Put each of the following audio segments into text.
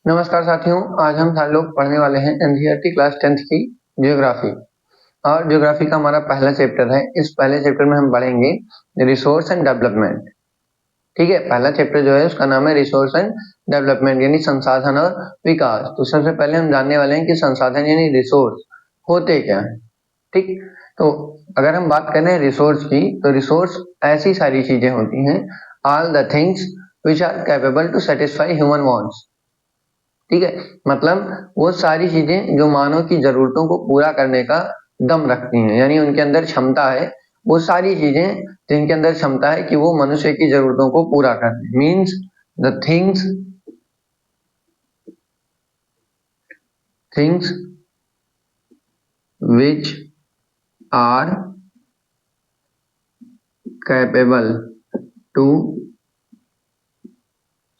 नमस्कार साथियों, आज हम सारे लोग पढ़ने वाले हैं एनसीईआरटी क्लास 10th की ज्योग्राफी। और ज्योग्राफी का हमारा पहला चैप्टर है। इस पहले चैप्टर में हम पढ़ेंगे रिसोर्स एंड डेवलपमेंट। ठीक है, पहला चैप्टर जो है उसका नाम है रिसोर्स एंड डेवलपमेंट यानी संसाधन और विकास। तो सबसे पहले हम जानने वाले हैं कि संसाधन यानी रिसोर्स होते क्या है। ठीक, तो अगर हम बात करें रिसोर्स की, तो रिसोर्स ऐसी सारी चीजें होती हैं, all the things which are capable to satisfy human wants. ठीक है, मतलब वो सारी चीजें जो मानव की जरूरतों को पूरा करने का दम रखती हैं, यानी उनके अंदर क्षमता है। वो सारी चीजें जिनके अंदर क्षमता है कि वो मनुष्य की जरूरतों को पूरा कर दें, means the things which are capable to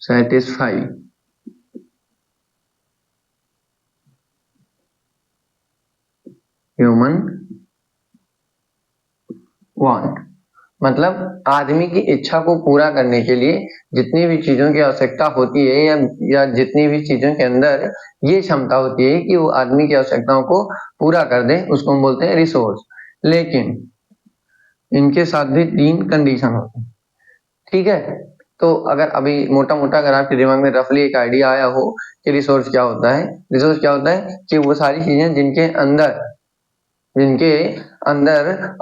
satisfy human want. मतलब आदमी की इच्छा को पूरा करने के लिए जितनी भी चीजों की आवश्यकता होती है या जितनी भी चीजों के अंदर ये क्षमता होती है कि वो आदमी की आवश्यकताओं को पूरा कर दे, उसको हम बोलते हैं रिसोर्स। लेकिन इनके साथ भी 3 कंडीशन होती है। ठीक है, तो अगर अभी मोटा मोटा अगर आपके दिमाग में रफली एक आइडिया आया हो कि रिसोर्स क्या होता है, रिसोर्स क्या होता है कि वो सारी चीजें जिनके अंदर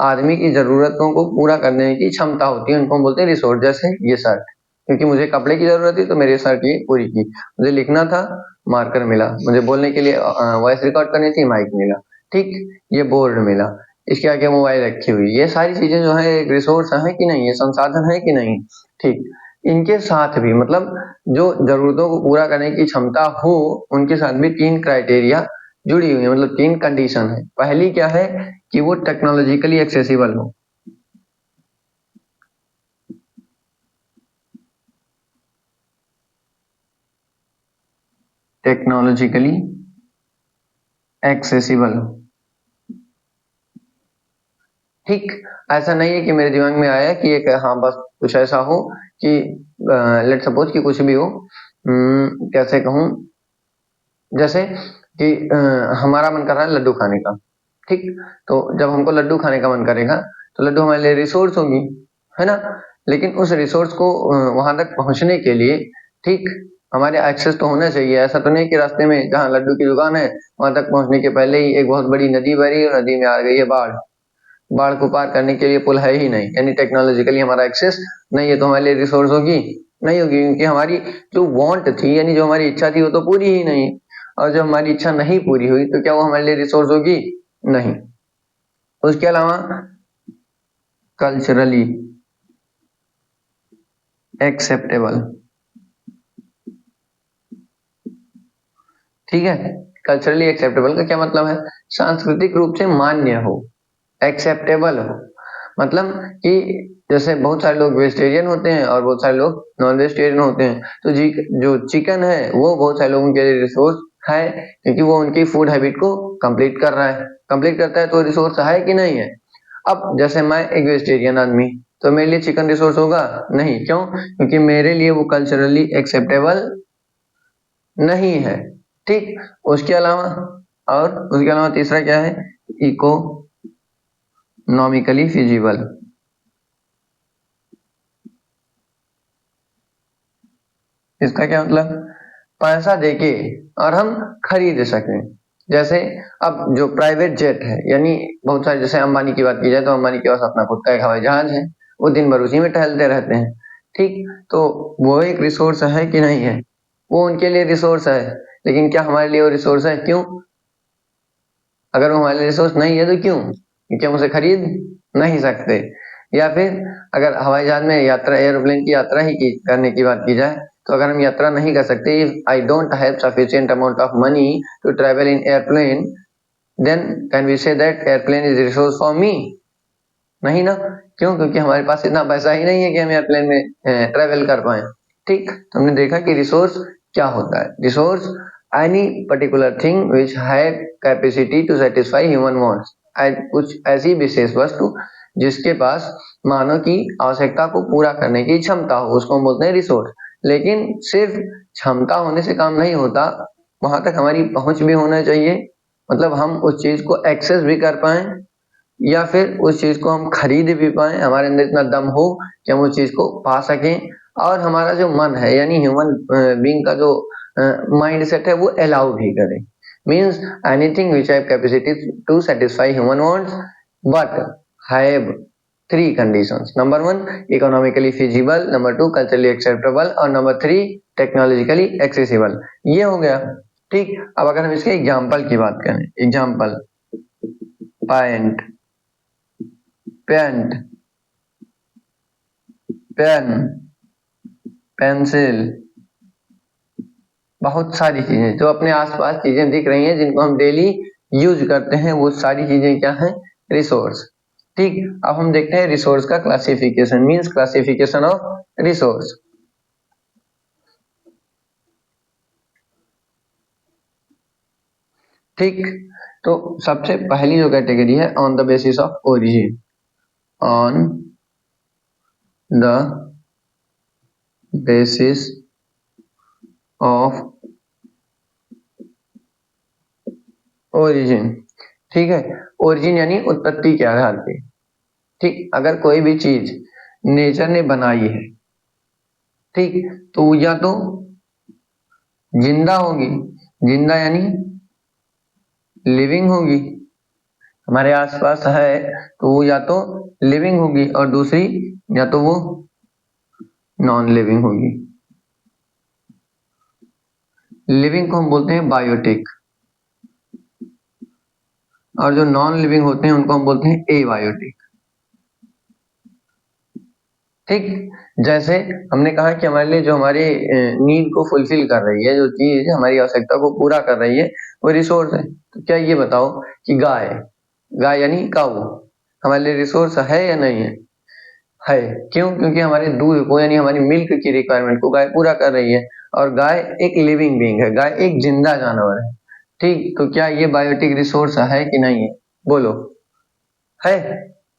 आदमी की जरूरतों को पूरा करने की क्षमता होती है, उनको हम बोलते हैं रिसोर्स। जैसे ये शर्ट, क्योंकि मुझे कपड़े की जरूरत थी तो मेरे शर्ट ये पूरी की। मुझे लिखना था, मार्कर मिला। मुझे बोलने के लिए वॉइस रिकॉर्ड करनी थी, माइक मिला। ठीक, ये बोर्ड मिला। इसके आगे मोबाइल रखी हुई। ये सारी चीजें जो है एक रिसोर्स है कि नहीं, ये संसाधन है कि नहीं। ठीक, इनके साथ भी मतलब जो जरूरतों को पूरा करने की क्षमता हो, उनके साथ भी 3 क्राइटेरिया जुड़ी हुई है, मतलब 3 कंडीशन है। पहली क्या है कि वो टेक्नोलॉजिकली एक्सेसिबल हो। टेक्नोलॉजिकली एक्सेसिबल हो। ठीक, ऐसा नहीं है कि मेरे दिमाग में आया कि एक हाँ बस कुछ ऐसा हो कि लेट सपोज कि कुछ भी हो, कैसे कहूँ, जैसे कि हमारा मन कर रहा है लड्डू खाने का। ठीक, तो जब हमको लड्डू खाने का मन करेगा तो लड्डू हमारे लिए रिसोर्स होगी, है ना। लेकिन उस रिसोर्स को वहां तक पहुंचने के लिए, ठीक, हमारे एक्सेस तो होना चाहिए। ऐसा तो नहीं कि रास्ते में जहाँ लड्डू की दुकान है वहां तक पहुंचने के पहले ही एक बहुत बड़ी नदी बह और नदी में आ गई है बाढ़। बाढ़ को पार करने के लिए पुल है ही नहीं, यानी टेक्नोलॉजिकली हमारा एक्सेस नहीं है, तो हमारे लिए रिसोर्स होगी नहीं होगी, क्योंकि हमारी जो वांट थी यानी जो हमारी इच्छा थी वो तो पूरी ही नहीं। और जब हमारी इच्छा नहीं पूरी हुई तो क्या वो हमारे लिए रिसोर्स होगी? नहीं। उसके अलावा कल्चरली एक्सेप्टेबल। ठीक है, कल्चरली एक्सेप्टेबल का क्या मतलब है? सांस्कृतिक रूप से मान्य हो, एक्सेप्टेबल हो। मतलब कि जैसे बहुत सारे लोग वेजिटेरियन होते हैं और बहुत सारे लोग नॉन वेजिटेरियन होते हैं, तो जी जो चिकन है वो बहुत सारे लोगों के लिए रिसोर्स है, क्योंकि वो उनकी फूड हैबिट को कंप्लीट कर रहा है, कंप्लीट करता है, तो रिसोर्स है कि नहीं है। अब जैसे मैं एक वेजिटेरियन आदमी, तो मेरे लिए चिकन रिसोर्स होगा नहीं। क्यों? क्योंकि मेरे लिए वो कल्चरली एक्सेप्टेबल नहीं है। ठीक, उसके अलावा उसके अलावा तीसरा क्या है? Economically feasible. इसका क्या मतलब? पैसा देके और हम खरीद सकें। जैसे अब जो प्राइवेट जेट है, यानी बहुत सारे, जैसे अंबानी की बात की जाए तो अंबानी के पास अपना खुद का एक हवाई जहाज है, वो दिन भर उसी में टहलते रहते हैं। ठीक, तो वो एक रिसोर्स है कि नहीं है? वो उनके लिए रिसोर्स है, लेकिन क्या हमारे लिए वो रिसोर्स है? क्यों? अगर वो हमारे लिए रिसोर्स नहीं है तो क्यों? क्योंकि हम उसे खरीद नहीं सकते। या फिर अगर हवाई जहाज में यात्रा, एरोप्लेन की यात्रा ही करने की बात की जाए, तो अगर हम यात्रा नहीं कर सकते, if I don't have sufficient amount of money to travel in airplane, then can we say that airplane is resource for me? नहीं ना। क्यों? क्योंकि हमारे पास इतना पैसा ही नहीं है कि हम एयरप्लेन में ट्रेवल कर पाए। ठीक, तो हमने देखा कि रिसोर्स क्या होता है। Resource any particular thing which have capacity to satisfy human wants, कुछ ऐसी विशेष वस्तु जिसके पास मानव की आवश्यकता को पूरा करने की क्षमता हो, उसको हम बोलते हैं रिसोर्स। लेकिन सिर्फ क्षमता होने से काम नहीं होता, वहां तक हमारी पहुंच भी होना चाहिए, मतलब हम उस चीज को एक्सेस भी कर पाए या फिर उस चीज को हम खरीद भी पाए, हमारे अंदर इतना दम हो कि हम उस चीज को पा सकें, और हमारा जो मन है यानी ह्यूमन बीइंग का जो माइंड सेट है वो अलाउ भी करे। Means anything which have capacity to satisfy human wants but have three conditions. Number one, economically feasible, number two, culturally acceptable, और नंबर थ्री, टेक्नोलॉजिकली एक्सेसिबल। ये हो गया। ठीक, अब अगर हम इसके एग्जाम्पल की बात करें, example, pant, paint, pen, pencil, बहुत सारी चीजें जो अपने आसपास चीजें दिख रही हैं जिनको हम डेली यूज करते हैं, वो सारी चीजें क्या हैं? रिसोर्स। ठीक, अब हम देखते हैं रिसोर्स का classification, means classification of resource. ठीक, तो सबसे पहली जो कैटेगरी है, on the basis of origin, on the basis of origin. ठीक है, ओरिजिन यानी उत्पत्ति के आधार पे। ठीक, अगर कोई भी चीज नेचर ने बनाई है, ठीक, तो वो या तो जिंदा होगी, जिंदा यानी लिविंग होगी, हमारे आसपास है तो वो या तो लिविंग होगी, और दूसरी या तो वो नॉन लिविंग होगी। लिविंग को हम बोलते हैं बायोटिक, और जो नॉन लिविंग होते हैं उनको हम बोलते हैं एबायोटिक। ठीक, जैसे हमने कहा कि हमारे लिए जो हमारी नीड को फुलफिल कर रही है, जो चीज हमारी आवश्यकता को पूरा कर रही है, वो रिसोर्स है। तो क्या ये बताओ कि गाय, गाय यानी काऊ, हमारे लिए रिसोर्स है या नहीं है? है। क्यों? क्योंकि हमारे दूध को यानी हमारी मिल्क की रिक्वायरमेंट को गाय पूरा कर रही है, और गाय एक लिविंग बीइंग है, गाय एक जिंदा जानवर है। ठीक, तो क्या ये बायोटिक रिसोर्स है कि नहीं है? बोलो, है।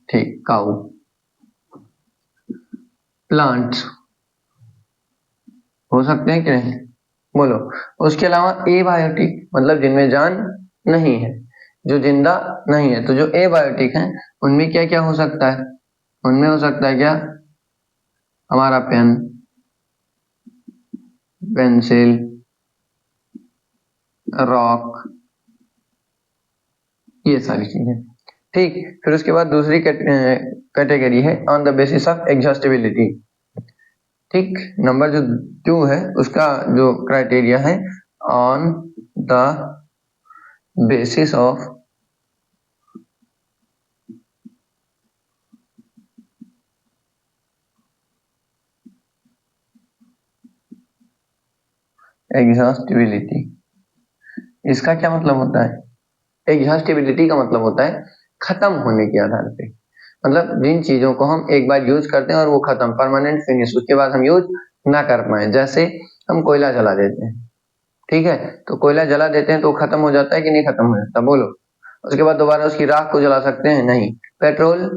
ठीक, काऊ। प्लांट्स हो सकते हैं कि नहीं? बोलो। उसके अलावा एबायोटिक, मतलब जिनमें जान नहीं है, जो जिंदा नहीं है, तो जो एबायोटिक हैं उनमें क्या क्या हो सकता है? उनमें हो सकता है क्या? हमारा पेन, पेंसिल, रॉक, ये सारी चीजें। ठीक, फिर उसके बाद दूसरी कैटेगरी है on the basis of exhaustibility. ठीक, नंबर जो 2 है उसका जो क्राइटेरिया है, on the basis of exhaustibility. इसका क्या मतलब होता है? एग्जॉस्टिबिलिटी का मतलब होता है खत्म होने के आधार पे, मतलब जिन चीजों को हम एक बार यूज करते हैं और वो खत्म, परमानेंट फिनिश, उसके बाद हम यूज ना कर पाए। जैसे हम कोयला जला देते हैं, ठीक है, तो कोयला जला देते हैं तो खत्म हो जाता है कि नहीं खत्म हो जाता? बोलो। उसके बाद दोबारा उसकी राख को जला सकते हैं? नहीं। पेट्रोल,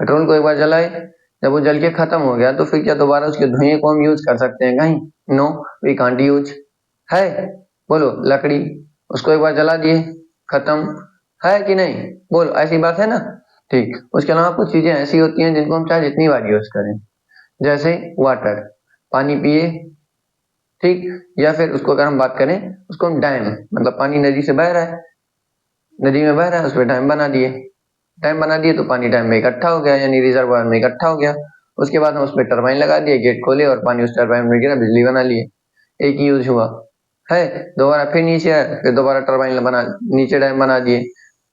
पेट्रोल को एक बार जलाए, जब वो जल के खत्म हो गया तो फिर क्या दोबारा उसके धुएं को हम यूज कर सकते हैं? कहीं नो, वी कांट यूज। है? बोलो। लकड़ी, उसको एक बार जला दिए, खत्म, है कि नहीं? बोलो, ऐसी बात है ना? ठीक, उसके अलावा कुछ चीजें ऐसी होती हैं जिनको हम चाहे जितनी बार यूज करें, जैसे वाटर, पानी पिए, ठीक, या फिर उसको अगर हम बात करें, उसको हम डैम, मतलब पानी नदी से बह रहा है, नदी में बह रहा है, उस पर डैम बना दिए, डैम बना दिए तो पानी डैम में इकट्ठा हो गया, यानी रिजर्वायर में इकट्ठा हो गया। उसके बाद हम उस पर टरबाइन लगा दिए, गेट खोले और पानी उस टरबाइन में गिरा, बिजली बना लिए, एक ही यूज हुआ। है? दोबारा फिर नीचे आए, फिर दोबारा टरबाइन बना, नीचे डैम बना दिए,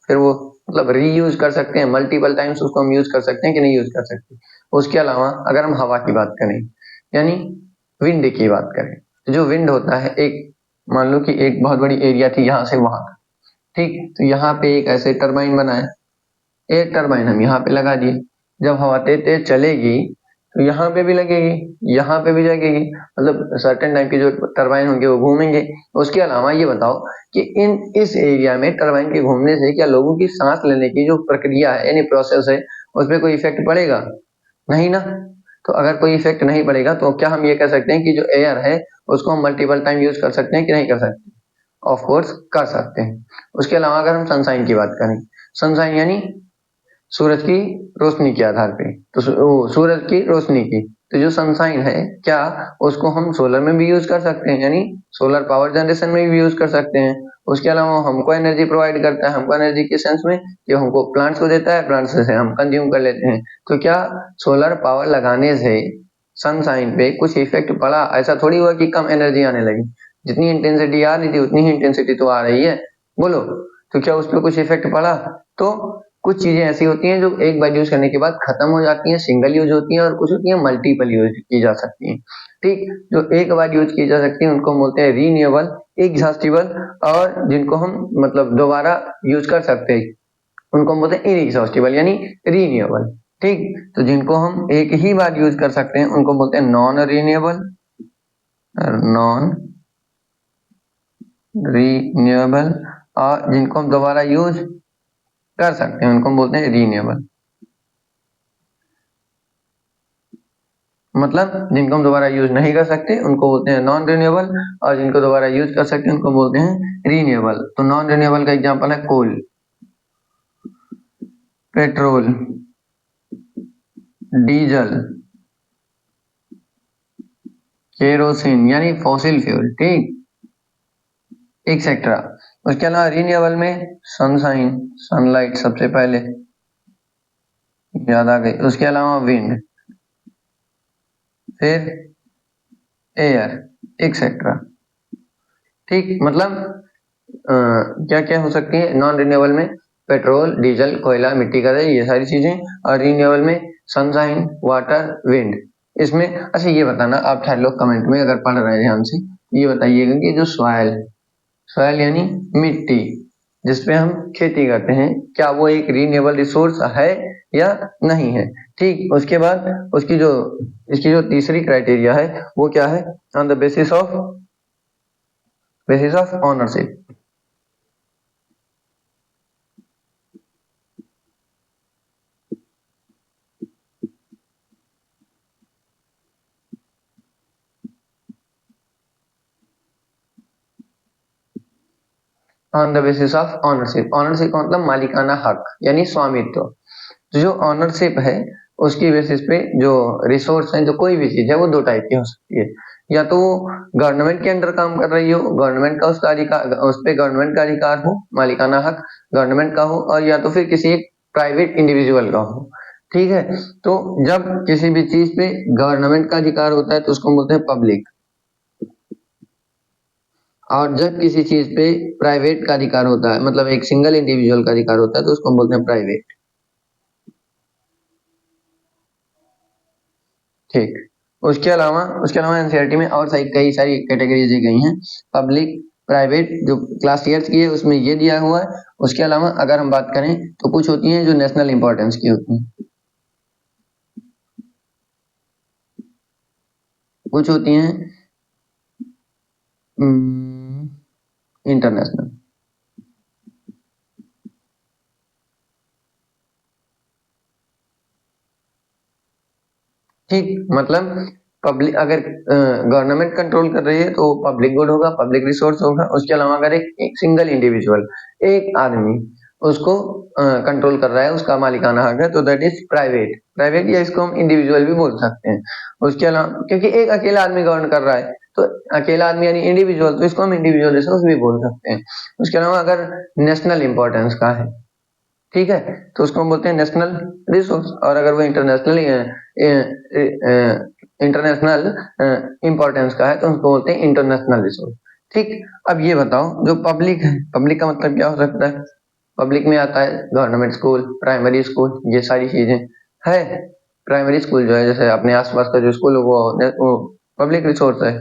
फिर वो मतलब रीयूज कर सकते हैं, मल्टीपल टाइम्स उसको हम यूज कर सकते हैं कि नहीं यूज कर सकते। उसके अलावा अगर हम हवा की बात करें, यानी विंड की बात करें, तो जो विंड होता है, एक मान लो कि एक बहुत बड़ी एरिया थी यहाँ से वहां, ठीक, तो यहाँ पे एक ऐसे टरबाइन बनाए, एक टरबाइन हम यहाँ पे लगा दिए, जब हवा तेज तेज चलेगी तो यहाँ पे भी लगेगी, यहाँ पे भी लगेगी, मतलब सर्टेन टाइप के जो टरबाइन होंगे वो घूमेंगे। उसके अलावा ये बताओ कि इस एरिया में टरबाइन के घूमने से क्या लोगों की सांस लेने की जो प्रक्रिया है यानी प्रोसेस है, उस पर कोई इफेक्ट पड़ेगा? नहीं ना। तो अगर कोई इफेक्ट नहीं पड़ेगा तो क्या हम ये कह सकते हैं कि जो एयर है उसको हम मल्टीपल टाइम यूज कर सकते हैं कि नहीं कर सकते? ऑफ कोर्स कर सकते हैं। उसके अलावा अगर हम सनसाइन की बात करें, सनसाइन यानी सूरज की रोशनी के आधार पे, तो सूरज की रोशनी की, तो जो सनसाइन है क्या उसको हम सोलर में भी यूज कर सकते हैं, यानी सोलर पावर जनरेशन में भी यूज कर सकते हैं। उसके अलावा हमको एनर्जी प्रोवाइड करता है, हमको एनर्जी के सेंस में कि हमको प्लांट्स को देता है, प्लांट्स से हम कंज्यूम कर लेते हैं। तो क्या सोलर पावर लगाने से सनसाइन पे कुछ इफेक्ट पड़ा? ऐसा थोड़ी हुआ कि कम एनर्जी आने लगी, जितनी इंटेंसिटी आ रही थी उतनी ही इंटेंसिटी तो आ रही है, बोलो। तो क्या उस पर कुछ इफेक्ट पड़ा? तो कुछ चीजें ऐसी होती हैं जो एक बार यूज करने के बाद खत्म हो जाती हैं, सिंगल यूज होती हैं, और कुछ होती हैं मल्टीपल यूज की जा सकती हैं। ठीक, जो एक बार यूज की जा सकती है उनको हम बोलते हैं रीन्यूएबल, एग्जॉस्टिबल, और जिनको हम मतलब दोबारा यूज कर सकते हैं उनको हम बोलते हैं इनएग्जॉस्टिबल यानी रीन्यूएबल। ठीक, तो जिनको हम एक ही बार यूज कर सकते हैं उनको बोलते हैं नॉन रीन्यूएबल, नॉन रीन्यूएबल, और जिनको हम दोबारा यूज कर सकते हैं उनको हम बोलते हैं रीन्यूएबल। मतलब जिनको हम दोबारा यूज नहीं कर सकते उनको बोलते हैं नॉन रिन्यूएबल, और जिनको दोबारा यूज कर सकते हैं उनको बोलते हैं रीन्यूएबल। तो नॉन रिन्यूएबल का एग्जांपल है कोल, पेट्रोल, डीजल, केरोसिन यानी फॉसिल फ्यूल, ठीक, एक्सेट्रा। उसके अलावा रीन्यूएबल में सनशाइन, सनलाइट सबसे पहले याद आ गई। उसके अलावा विंड, फिर एयर, एक्सेट्रा। ठीक, मतलब क्या क्या हो सकती है नॉन रिन्यूएबल में? पेट्रोल, डीजल, कोयला, मिट्टी का तेल, ये सारी चीजें। और रिन्यूएबल में सनशाइन, वाटर, विंड। इसमें अच्छा ये बताना, आप चाहे लोग कमेंट में अगर पढ़ रहे हैं ध्यान से, ये बताइएगा कि जो सॉयल, सॉयल यानी मिट्टी जिसपे हम खेती करते हैं, क्या वो एक रिन्यूएबल रिसोर्स है या नहीं है? ठीक, उसके बाद इसकी जो तीसरी क्राइटेरिया है वो क्या है? On the basis of ownership. On the basis of ownership, ownership का मतलब मालिकाना हक यानी स्वामित्व। तो जो ऑनरशिप है उसकी बेसिस पे जो रिसोर्स है, जो कोई भी चीज है, वो दो टाइप की हो सकती है। या तो गवर्नमेंट के अंडर काम कर रही हो, गवर्नमेंट का उसका अधिकार, उस पे गवर्नमेंट का अधिकार हो, मालिकाना हक गवर्नमेंट का हो, और या तो फिर किसी एक प्राइवेट इंडिविजुअल का हो। ठीक है, तो जब किसी भी चीज पे गवर्नमेंट का अधिकार होता है तो उसको बोलते हैं पब्लिक, और जब किसी चीज पे प्राइवेट का अधिकार होता है, मतलब एक सिंगल इंडिविजुअल का अधिकार होता है, तो उसको हम बोलते हैं प्राइवेट। ठीक, उसके अलावा एनसीईआरटी में और कई सारी कैटेगरीज दी गई हैं। पब्लिक, प्राइवेट, जो क्लास ईयर्स की है उसमें ये दिया हुआ है। उसके अलावा अगर हम बात करें तो कुछ होती हैं जो नेशनल इंपॉर्टेंस की होती हैं, कुछ होती हैं इंटरनेशनल। ठीक, मतलब पब्लिक, अगर गवर्नमेंट कंट्रोल कर रही है तो पब्लिक गुड होगा, पब्लिक रिसोर्स होगा। उसके अलावा अगर एक सिंगल इंडिविजुअल, एक आदमी उसको कंट्रोल कर रहा है, उसका मालिकाना हक है, तो दैट इज प्राइवेट। प्राइवेट या इसको हम इंडिविजुअल भी बोल सकते हैं। उसके अलावा क्योंकि एक अकेला आदमी गवर्न कर रहा है, तो अकेला आदमी यानी इंडिविजुअल, तो इसको हम इंडिविजुअल रिसोर्स भी बोल सकते हैं। उसके अलावा अगर नेशनल इंपॉर्टेंस का है, ठीक है, तो उसको हम बोलते हैं नेशनल रिसोर्स। और अगर वो इंटरनेशनल इंपॉर्टेंस का है तो उसको बोलते हैं इंटरनेशनल रिसोर्स। ठीक, अब ये बताओ जो पब्लिक है, पब्लिक का मतलब क्या हो सकता है? पब्लिक में आता है गवर्नमेंट स्कूल, प्राइमरी स्कूल, ये सारी चीजें है। प्राइमरी स्कूल जो है, जैसे अपने आसपास का जो स्कूल है वो पब्लिक रिसोर्स है।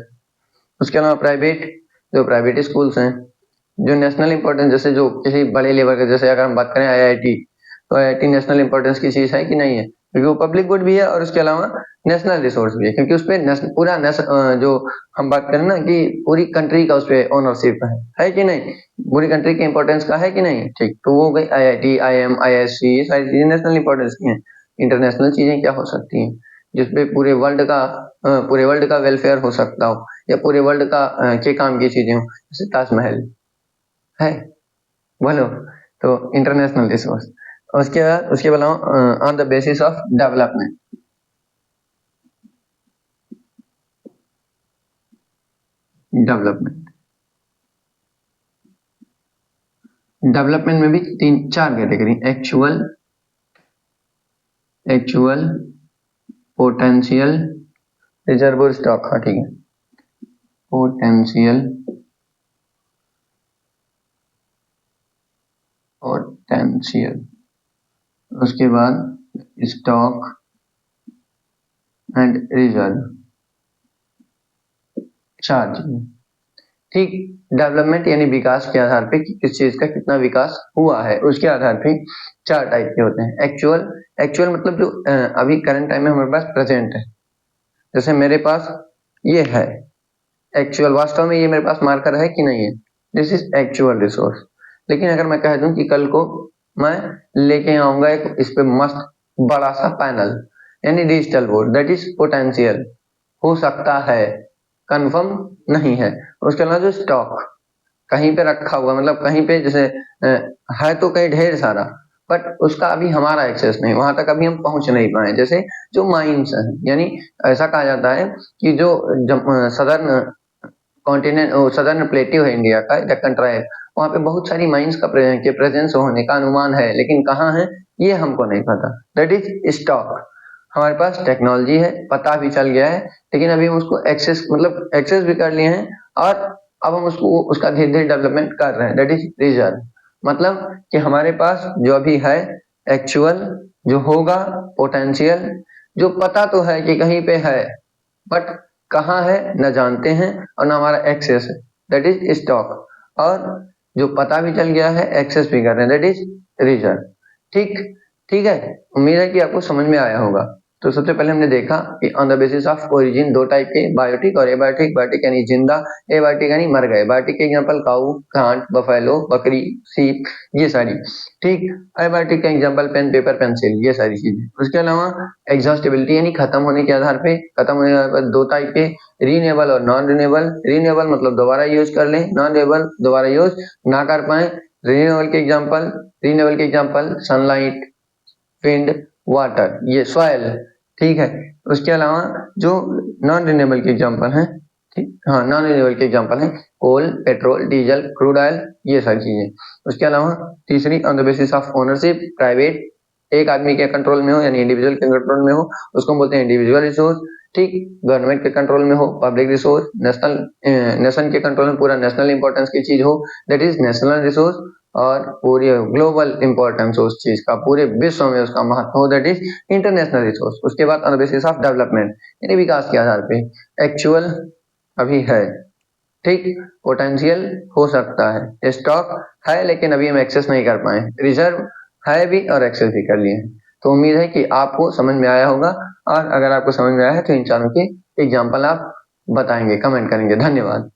उसके अलावा प्राइवेट, जो प्राइवेट स्कूल्स हैं, जो नेशनल इंपॉर्टेंस, जैसे जो किसी बड़े लेवल के, जैसे अगर हम बात करें आईआईटी, तो आईआईटी नेशनल इंपॉर्टेंस की चीज है कि नहीं है? क्योंकि वो पब्लिक गुड भी है और उसके अलावा नेशनल रिसोर्स भी है, क्योंकि उस पे जो हम बात करें ना कि पूरी कंट्री का उस पे ओनरशिप है कि नहीं? पूरी कंट्री के इंपॉर्टेंस का है कि नहीं? ठीक, तो वो हो गई आईआईटी, आईएम, आईएससी, ये सारी चीजें नेशनल इंपॉर्टेंस की हैं। इंटरनेशनल चीजें क्या हो सकती हैं? जिसपे पूरे वर्ल्ड का वेलफेयर हो सकता हो, या पूरे वर्ल्ड का के काम की चीजें हो, जैसे ताजमहल है, बोलो। तो इंटरनेशनल रिसोर्स। उसके बाद on the basis of development. Development में भी 3-4 category, actual, potential, reserve stock. हाँ ठीक है, पोटेंशियल उसके बाद स्टॉक एंड रिजर्व, 4 चीजें। ठीक, डेवलपमेंट यानी विकास के आधार पे कि किस चीज का कितना विकास हुआ है, उसके आधार पे 4 टाइप के होते हैं। एक्चुअल मतलब जो अभी करंट टाइम में हमारे पास प्रेजेंट है, जैसे मेरे पास ये है एक्चुअल, वास्तव में ये मेरे पास मार्कर है कि नहीं है, दिस इज एक्चुअल रिसोर्स। लेकिन अगर मैं कह दूं कि कल को मैं लेके आऊंगा एक इस पे मस्त बड़ा सा पैनल, यानी digital board, that is potential, हो सकता है, कंफर्म नहीं है। उसके अलावा जो स्टॉक कहीं पे रखा हुआ, मतलब कहीं पे जैसे है तो कहीं ढेर सारा, बट उसका अभी हमारा एक्सेस नहीं, वहां तक अभी हम पहुंच नहीं पाए। जैसे जो माइंस है, यानी ऐसा कहा जाता है कि जो सदर्न कॉन्टिनेंट, सदर्न प्लेट्यू है इंडिया का, दक्कन ट्राइब, वहां पे बहुत सारी माइंस के प्रेजेंस होने का अनुमान है, लेकिन कहाँ है ये हमको नहीं पता। That is stock. हमारे पास टेक्नोलॉजी है, पता भी चल गया है, लेकिन अभी हम उसको एक्सेस भी कर लिए हैं, और अब हम उसका धीरे धीरे डेवलपमेंट कर रहे हैं। दैट इज रिजर्व, मतलब कि हमारे पास जो अभी है एक्चुअल, जो होगा पोटेंशियल, जो पता तो है कि कहीं पे है, बट कहाँ है न जानते हैं और न हमारा एक्सेस है, दैट इज स्टॉक। और जो पता भी चल गया है, एक्सेस भी कर रहे हैं, दैट इज रिजर्व। ठीक ठीक है, उम्मीद है कि आपको समझ में आया होगा। तो सबसे पहले हमने देखा कि on the basis of origin 2 type के, बायोटिक और एबायोटिक। बायोटिक यानी जिंदा, एबायोटिक यानी मर गए। बायोटिक के एग्जांपल काऊ, घाट, बफेलो, बकरी, सीप, ये सारी। ठीक, एबायोटिक का एग्जांपल पेन, पेपर, पेंसिल, ये सारी चीजें। उसके अलावा एग्जॉस्टिबिलिटी यानी खत्म होने के आधार पे, खत्म होने के आधार पर 2 टाइप के, रीनेबल और नॉन रिनेबल। रीनेबल मतलब दोबारा यूज कर लें, नॉन रिनेबल दोबारा यूज ना कर पाए। रीनेबल के एग्जांपल सनलाइट, विंड, वाटर, ये सॉइल। ठीक है, उसके अलावा जो नॉन रिन्यूएबल के एग्जांपल हैं, ठीक, हाँ, नॉन रिन्यूएबल के एग्जांपल हैं कोल, पेट्रोल, डीजल, क्रूड ऑयल, ये सारी चीजें। उसके अलावा तीसरी, on the basis of ownership, private, एक आदमी के कंट्रोल में हो यानी इंडिविजुअल के कंट्रोल में हो, उसको हम बोलते हैं इंडिविजुअल रिसोर्स। ठीक, गवर्नमेंट के कंट्रोल में हो, पब्लिक रिसोर्स, नेशन के कंट्रोल में, पूरा नेशनल इंपॉर्टेंस की चीज हो, दैट इज नेशनल रिसोर्स। और पूरी ग्लोबल इंपॉर्टेंस हो उस चीज का, पूरे विश्व में उसका महत्व हो, दैट इज इंटरनेशनल रिसोर्स। उसके बाद on the basis of development यानी विकास के आधार पे, एक्चुअल अभी है, ठीक, पोटेंशियल हो सकता है, स्टॉक है लेकिन अभी हम एक्सेस नहीं कर पाए, रिजर्व है भी और एक्सेस भी कर लिए हैं। तो उम्मीद है कि आपको समझ में आया होगा, और अगर आपको समझ में आया है तो इन चारों के एग्जाम्पल आप बताएंगे, कमेंट करेंगे। धन्यवाद।